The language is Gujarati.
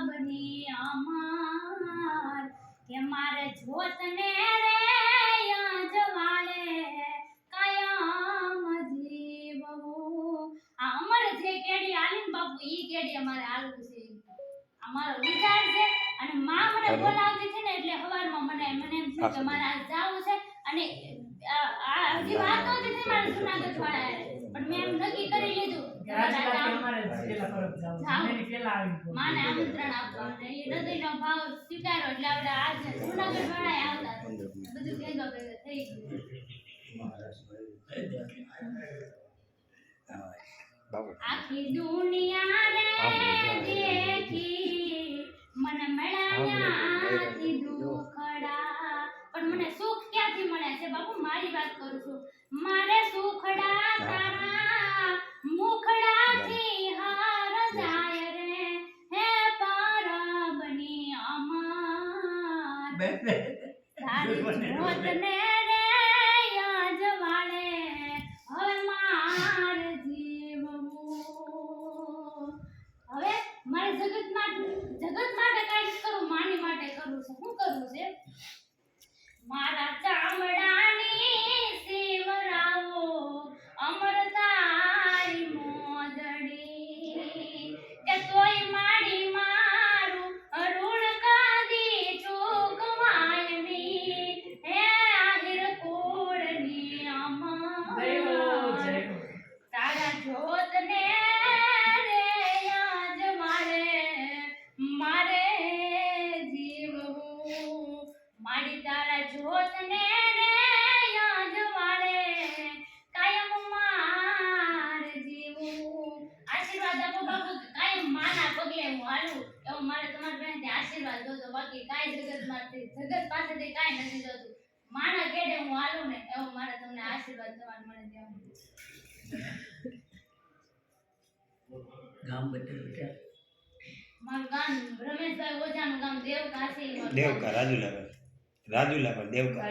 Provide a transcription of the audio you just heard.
બની અમાર કે મારે જોતને રે જવાળે કાયમ જીવવું આ અમર જે કેડી આલીન બાપુ ઈ કેડી અમારે આલવું છે અમારો વિચાર છે અને માં મને બોલાવતી છે ને એટલે હવારમાં મને એમ થયું કે મારે આજ જાવું છે અને હજી વાત નહોતી થઈ મારે જૂનાગઢ વાળા પણ મેં એમ નક્કી કરી લીધું માને આમંત્રણ આપવા અને એ હૃદયનો ભાવ સ્વીકારો એટલે આપણે આજે જૂનાગઢ વાળા આવતા બધું ભેગા ભેગા થઈ ગયું આખી દુનિયા રે દેખી મને મળ્યા દુખડા પણ મને સુખ ક્યાંથી મળે છે બાપુ મારી વાત કરું છું મારે સુખડા તારા મુખડાથી હાર જાય રે હે પરબની અમાર તારી જોતને રે યજવાળે હવે માર જીવવું હવે મારે જગત માટે કાંઈ કરું માની માટે કરું છે શું કરવું છે મારા ચામડાની શિવરાવો અમરતારી મોજડી કે તોય માડી મારું ઋણ કદી ચૂકવાય ની હે આહિર કુળની અમર તારા જોતને રે યજવાળે મારે જીવવું માડી તારા જોતને રે યજવાળે કાયમ માર જીવવું આશીર્વાદ આપો બાપુ કાયમ માના પગે હું હાલું એવું મારે તમારા બહેનથી આશીર્વાદ દો બાકી કાંઈ જગત પાસેથી કાંઈ નથી જોતું માના કેડે હું હાલું ને એવું મારે તમને આશીર્વાદ તમારે મને દેવાનું ગામ બતાવ્યું મારું ગામ રમેશભાઈ ઓઝાનું ગામ દેવકા છે દેવકા રાજુલા પણ દેવકા